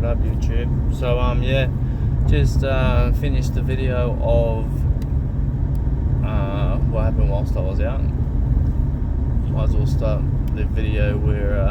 What up, YouTube? So yeah, just finished the video of what happened whilst I was out. Might as well start the video where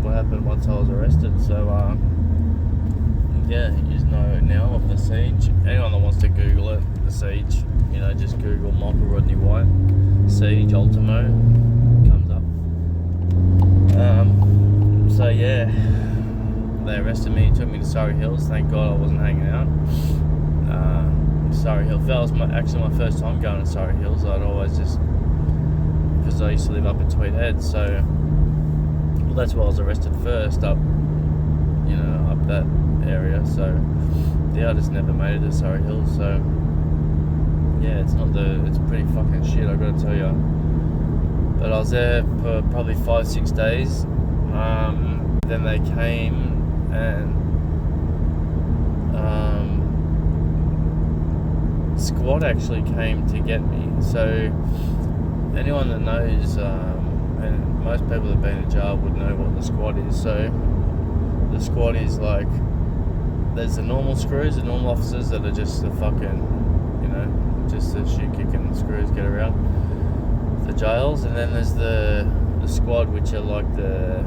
what happened once I was arrested. So yeah, you know now of the siege. Anyone that wants to Google it, the siege, you know, just Google Michael Rodney White siege Ultimo, comes up. So yeah, they arrested me, took me to Surry Hills. Thank God I wasn't hanging out. Surry Hills, that was actually my first time going to Surry Hills. I'd always just, because I used to live up at Tweed Head, so well, that's where I was arrested first, up that area. So yeah, I just never made it to Surry Hills. So yeah, it's pretty fucking shit, I gotta tell you. But I was there for probably 5-6 days. Then they came and squad actually came to get me. So anyone that knows, and most people that have been in jail would know what the squad is. So the squad is like, there's the normal screws, the normal officers that are just the fucking, just the shit kicking screws, get around the jails. And then there's the squad, which are like the,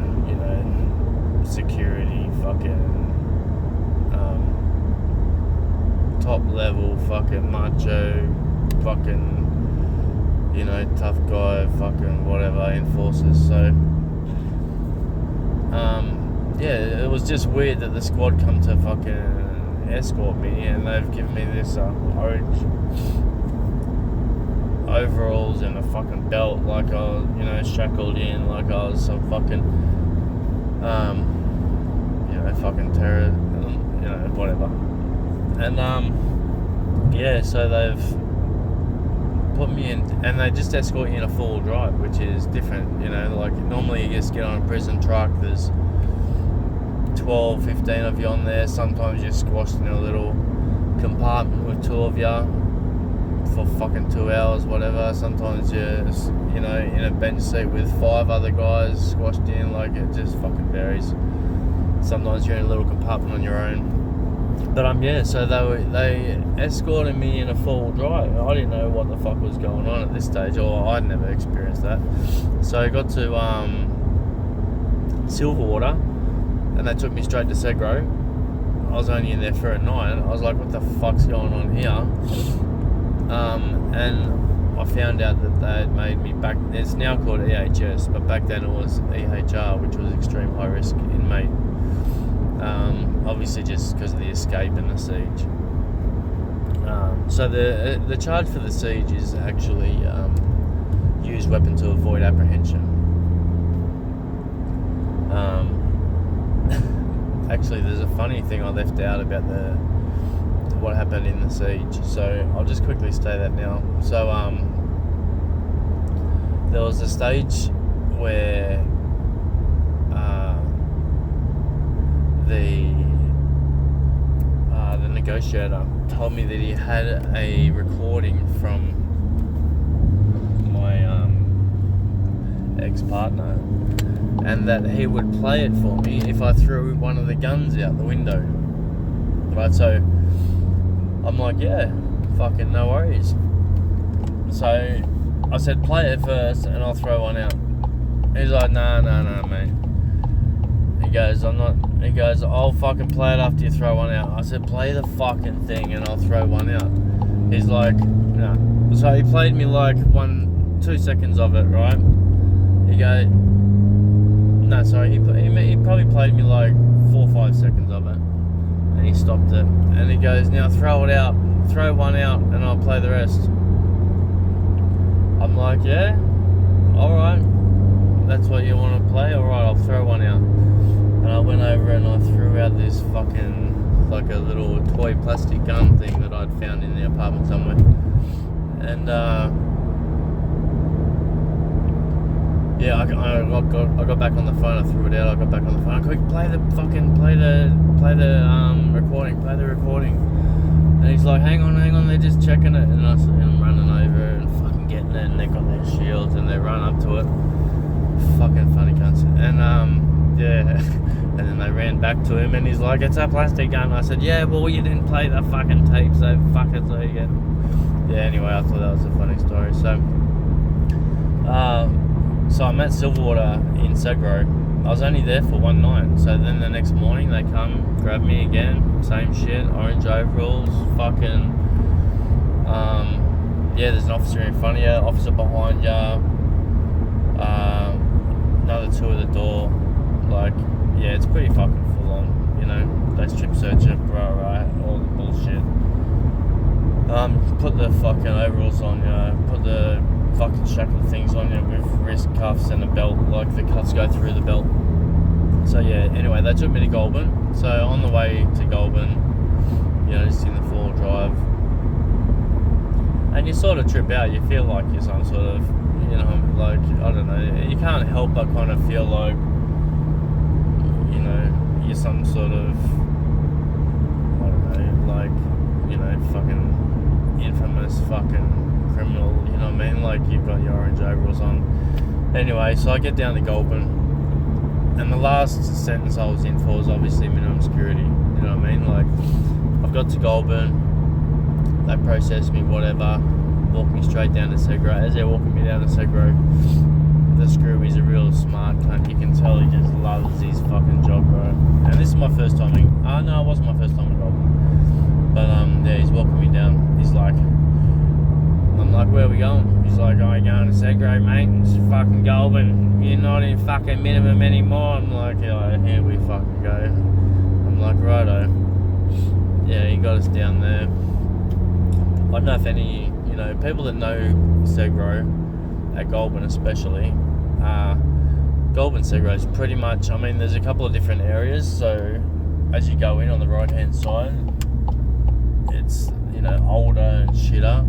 security fucking top level fucking macho fucking tough guy fucking whatever enforcers. So yeah, it was just weird that the squad come to fucking escort me, and they've given me this orange overalls and a fucking belt, like I was shackled in, like I was some fucking fucking terror, whatever. And yeah, so they've put me in, and they just escort you in a 4-wheel drive, which is different. Like normally you just get on a prison truck, there's 12, 15 of you on there. Sometimes you're squashed in a little compartment with 2 of you for fucking 2 hours, whatever. Sometimes you're in a bench seat with 5 other guys squashed in. Like, it just fucking varies. Sometimes you're in a little compartment on your own. But yeah, so they escorted me in a 4-wheel drive. I didn't know what the fuck was going on at this stage, or I'd never experienced that. So I got to Silverwater, and they took me straight to Segro. I was only in there for a night. I was like, what the fuck's going on here? And I found out that they had made me back. It's now called EHS, but back then it was EHR, which was extreme high risk inmate. Obviously just because of the escape and the siege. So the charge for the siege is actually use weapon to avoid apprehension. Actually, there's a funny thing I left out about what happened in the siege, so I'll just quickly say that now. So there was a stage where the negotiator told me that he had a recording from my ex-partner, and that he would play it for me if I threw one of the guns out the window. Right, so I'm like, yeah, fucking no worries. So I said, play it first and I'll throw one out. He's like, nah, mate. He goes, I'll fucking play it after you throw one out. I said, play the fucking thing and I'll throw one out. He's like, nah. So he played me like 2 seconds of it, right? He goes, no, sorry, he probably played me like 4 or 5 seconds of it. And he stopped it. And he goes, now throw it out. Throw one out and I'll play the rest. I'm like, yeah, alright. That's what you want to play? Alright, I'll throw one out. And I went over and I threw out this fucking, like a little toy plastic gun thing that I'd found in the apartment somewhere. And yeah, I got back on the phone. I threw it out. I got back on the phone. Quick, play the recording. Play the recording. And he's like, hang on, they're just checking it. And I'm running over and fucking getting it. And they got their shields and they run up to it. Fucking funny cunts. And yeah, And then they ran back to him and he's like, it's a plastic gun. I said, yeah, well, you didn't play the fucking tape, so fuck it, so you get... Yeah, anyway, I thought that was a funny story. So I'm at Silverwater in Segro. I was only there for one night. So then the next morning they come, grab me again, same shit, orange overalls, fucking... yeah, there's an officer in front of you, officer behind you, another two at the door. Like, yeah, it's pretty fucking full on, you know. They strip search it, right, all the bullshit. Put the fucking overalls on you, put the fucking shackle things on you with wrist cuffs and a belt, like the cuffs go through the belt. So yeah, anyway, they took me to Goulburn. So on the way to Goulburn, you know, just in the 4-wheel drive, and you sort of trip out, you feel like you're some sort of, you know, like, I don't know, you can't help but kind of feel like, you know, you're some sort of, I don't know, like, you know, fucking infamous fucking criminal, you know what I mean? Like, you've got your orange overalls on. Anyway, so I get down to Goulburn, and the last sentence I was in for was obviously minimum security, you know what I mean? Like, I've got to Goulburn, they process me, whatever, walk me straight down to Segro. As they're walking me down to Segro, the screw is a real smart cunt. You can tell he just loves his fucking job, bro. And this is my first time in... no, it wasn't my first time in Goulburn. But, yeah, he's walking me down. He's like... I'm like, where are we going? He's like, oh, you're going to Segro, mate. It's fucking Goulburn. You're not in fucking minimum anymore. I'm like, yeah, here we fucking go. I'm like, righto. Yeah, he got us down there. I don't know if any, you know, people that know Segro, at Goulburn especially, Goulburn Segro is pretty much, I mean, there's a couple of different areas, so as you go in on the right hand side, it's, you know, older and shitter,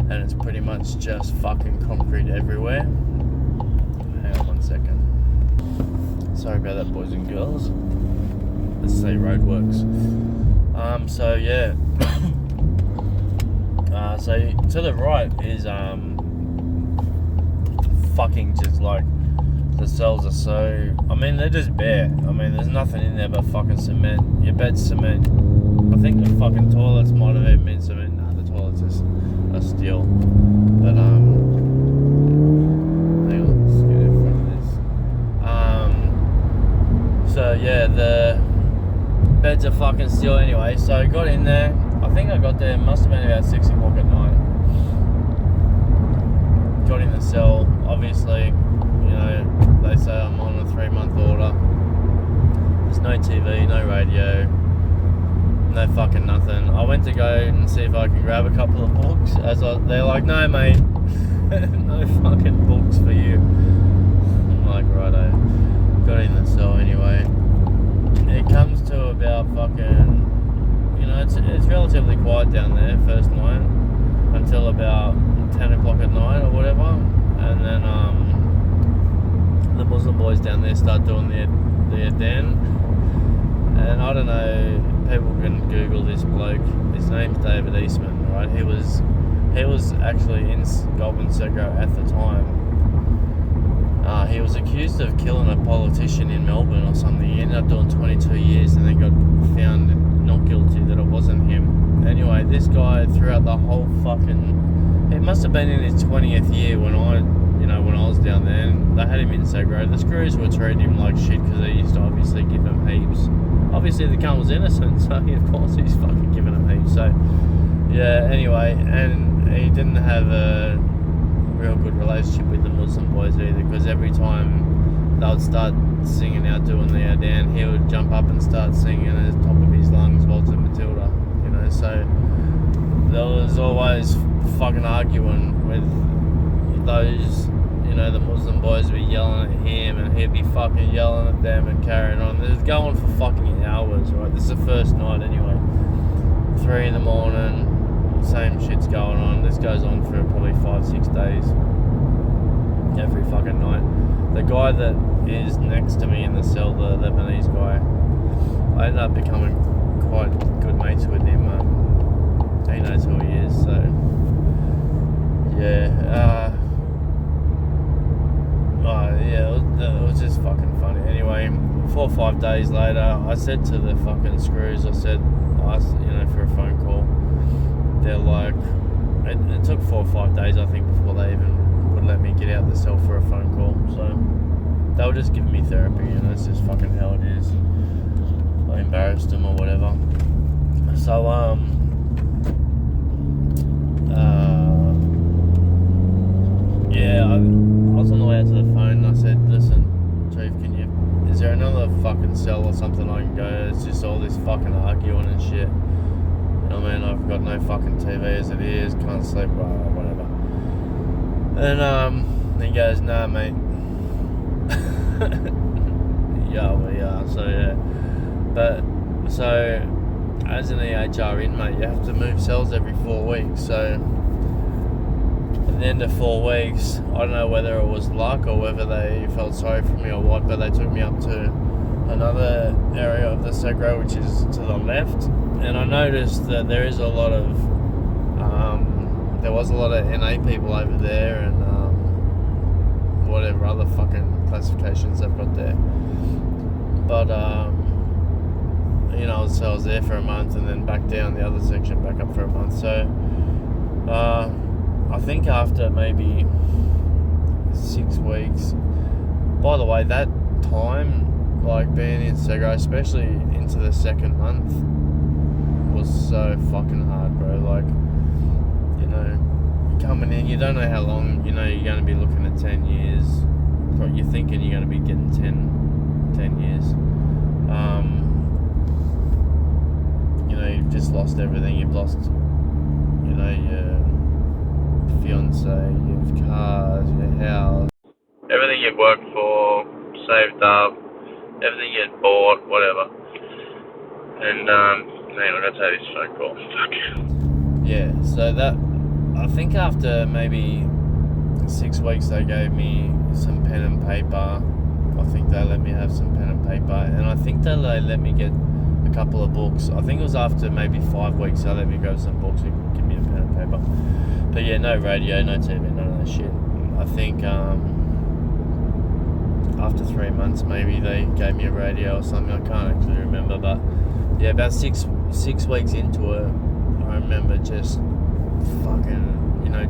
and it's pretty much just fucking concrete everywhere. Hang on 1 second. Sorry about that, boys and girls. Let's say roadworks. So yeah. So to the right is fucking just like, the cells are so, I mean, they're just bare. I mean, there's nothing in there but fucking cement. Your bed's cement. I think the fucking toilets might have even been cement. Nah, the toilets are steel. But hang on, let's get in front of this. So yeah, the beds are fucking steel anyway. So I got in there. I think I got there, must have been about 6 o'clock at night. Got in the cell, obviously, you know, they say I'm on a 3-month order. There's no TV, no radio, no fucking nothing. I went to go and see if I can grab a couple of books. They're like, no mate, no fucking books for you. I'm like, righto. Got in the cell anyway. It comes to about fucking, you know, it's relatively quiet down there first night until about 10 o'clock at night or whatever, and then the Muslim boys down there start doing their adhan. And I don't know, people can Google this bloke. His name's David Eastman, right? He was actually in Goulburn Segro at the time. He was accused of killing a politician in Melbourne or something. He ended up doing 22 years and then got found not guilty, that it wasn't him. Anyway, this guy throughout the whole fucking... It must have been in his 20th year when I was down there, and they had him in Segro. The screws were treating him like shit because they used to obviously give him heaps. Obviously the cunt was innocent, so of course he's fucking giving him heaps. So, yeah, anyway, and he didn't have a real good relationship with the Muslim boys either, because every time they would start singing out doing the adhan, he would jump up and start singing at the top of his lungs, Walter Matilda, you know, so there was always fucking arguing with those, you know, the Muslim boys would be yelling at him and he'd be fucking yelling at them and carrying on. It was going for fucking hours, right? This is the first night anyway. 3 in the morning, same shit's going on. This goes on for probably 5-6 days. Every fucking night. The guy that is next to me in the cell, the Lebanese guy, I ended up becoming quite good mates with him. He knows who he is, so yeah. Yeah, it was just fucking funny. Anyway, 4 or 5 days later, I said to the fucking screws, I asked, for a phone call. They're like, it took 4 or 5 days, I think, before they even would let me get out the cell for a phone call. So they were just giving me therapy, it's just fucking how it is. I embarrassed them or whatever. So, I was on the way out to the phone and I said, listen, Chief, is there another fucking cell or something I can go? It's just all this fucking arguing and shit. I've got no fucking TV as it is, can't sleep, whatever. And he goes, nah, mate. So as an EHR inmate, you have to move cells every 4 weeks. So at the end of 4 weeks, I don't know whether it was luck or whether they felt sorry for me or what, but they took me up to another area of the Segro, which is to the left, and I noticed that there was a lot of NA people over there, and whatever other fucking classifications they've got there. But so I was there for a month and then back down the other section, back up for a month. So I think after maybe 6 weeks, by the way, that time, like being in Segro, especially into the second month, was so fucking hard, bro. Like, coming in, you don't know how long, you're going to be looking at 10 years. You're thinking you're going to be getting 10 years. You've just lost everything. You've lost, your fiance, your cars, your house, everything you've worked for, saved up, everything you'd bought, whatever. And hang on, I gotta take this phone call. Fuck. Yeah, so that, I think after maybe 6 weeks they gave me some pen and paper. I think they let me have some pen and paper, and I think they let me get a couple of books. I think it was after maybe 5 weeks they let me go to some books and give me a pen and paper. But yeah, no radio, no TV, none of that shit. I think after 3 months maybe they gave me a radio or something. I can't actually remember, but yeah, about six weeks into it, I remember just fucking,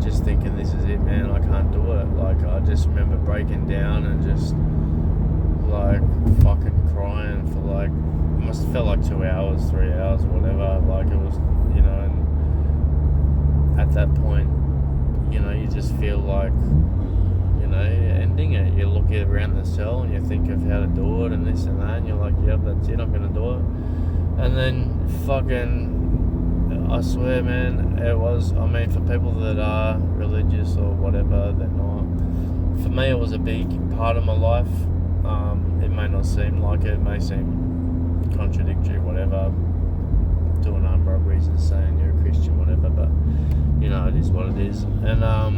just thinking, this is it, man, I can't do it. Like, I just remember breaking down and just like fucking crying for like, it must have felt like 2 hours, 3 hours, whatever. Like, it was, and at that point, you just feel like, ending it. You look around the cell and you think of how to do it and this and that, and you're like, yep, that's it, I'm gonna do it. And then fucking, I swear, man, it was, for people that are religious or whatever, they're not. For me, it was a big part of my life. It may not seem like it, may seem contradictory, whatever, to a number of reasons, saying you're a Christian, whatever, but, it is what it is. And I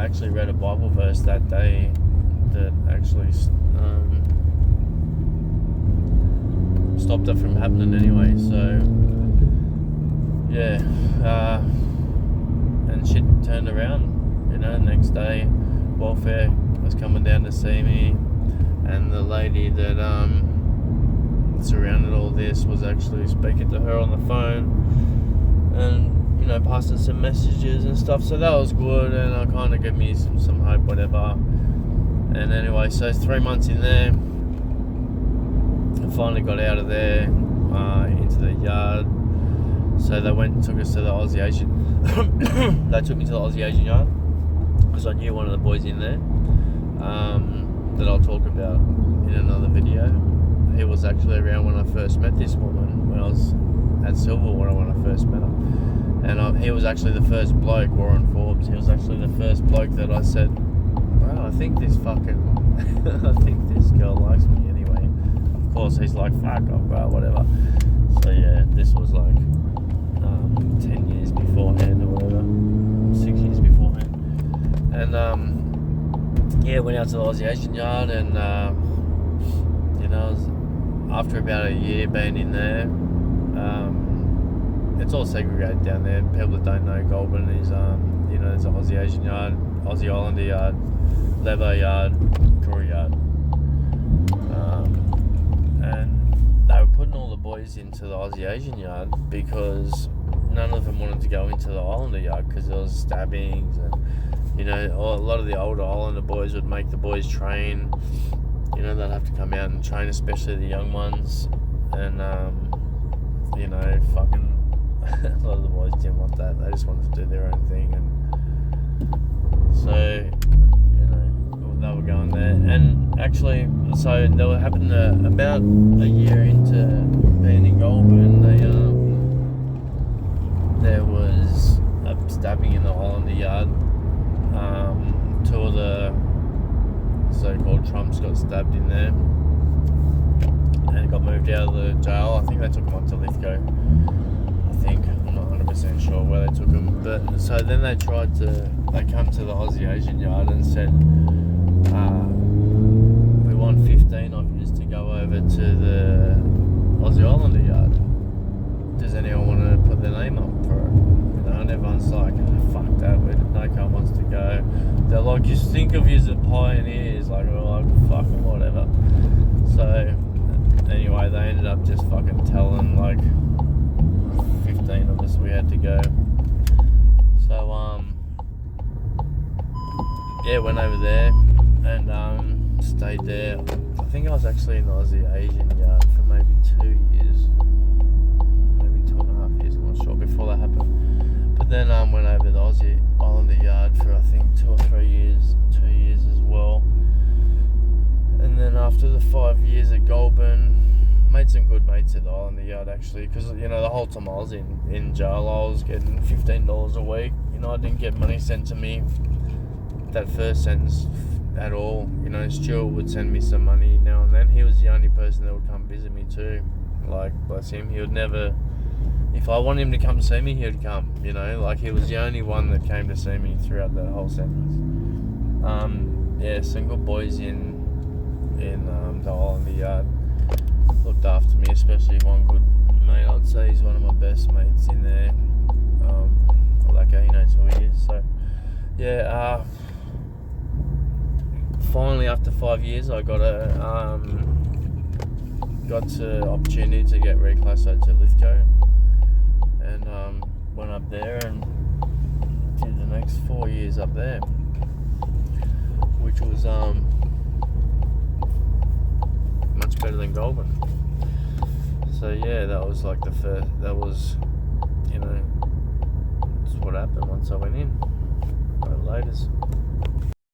actually read a Bible verse that day that actually stopped it from happening anyway. So yeah, and shit turned around. Next day, welfare was coming down to see me, and the lady that surrounded all this was actually speaking to her on the phone, and passing some messages and stuff. So that was good, and it kind of gave me some hope, whatever. And anyway, so 3 months in there, I finally got out of there, into the yard. So they went and took us to the Aussie Asian. They took me to the Aussie Asian yard because I knew one of the boys in there, that I'll talk about in another video. He was actually around when I first met this woman, when I was at Silverwater when I first met her. And he was actually the first bloke, Warren Forbes, he was actually the first bloke that I said, well, I think this girl likes me anyway. Of course, he's like, fuck off, bro, whatever. So yeah, this was like 10 years beforehand or whatever, 6 years beforehand. And yeah, went out to the Aussie Asian yard, and after about a year being in there, it's all segregated down there. People that don't know, Goulburn is, there's an Aussie Asian yard, Aussie Islander yard, Levo yard, Koori yard. boys into the Aussie Asian yard because none of them wanted to go into the Islander yard because there was stabbings and, you know, a lot of the older Islander boys would make the boys train. You know, they'd have to come out and train, especially the young ones. And, you know, fucking a lot of the boys didn't want that. They just wanted to do their own thing. And so, you know, they were going there. And actually, so they were happening about a year into being in Goulburn, there was a stabbing in the Islander yard. Two of the so-called Trumps got stabbed in there and got moved out of the jail. I think they took them on to Lithgow. I think, I'm not 100% sure where they took them. But so then they come to the Aussie Asian yard and said, we want 15 of you to go over to the Aussie Islander yard. Does anyone want to put their name up for it? You know, and everyone's like, oh, fuck that, no one wants to go. They're like, just think of you as pioneers, like, we're like, fucking whatever. So anyway, they ended up just fucking telling like 15 of us we had to go. So yeah, went over there and stayed there. I think I was actually in the Aussie Asian yard for maybe 2 years, maybe 2.5 years, I'm not sure, before that happened. But then went over to the Aussie Islander yard for I think 2 or 3 years, 2 years as well. And then after the 5 years at Goulburn, made some good mates at the Islander yard actually, because, you know, the whole time I was in jail, I was getting $15 a week. You know, I didn't get money sent to me that first sentence at all. You know, Stuart would send me some money now and then. He was the only person that would come visit me too. Like, bless him, he would never, if I wanted him to come see me, he would come, you know, like he was the only one that came to see me throughout that whole sentence. Yeah, some good boys in the Islander yard looked after me, especially one good mate. I'd say he's one of my best mates in there. That guy, he knows who he is. So yeah, finally after 5 years, I got the opportunity to get reclassified to Lithgow, and went up there and did the next 4 years up there, which was much better than Goulburn. So yeah, that was like that was, you know, that's what happened once I went in. Laters.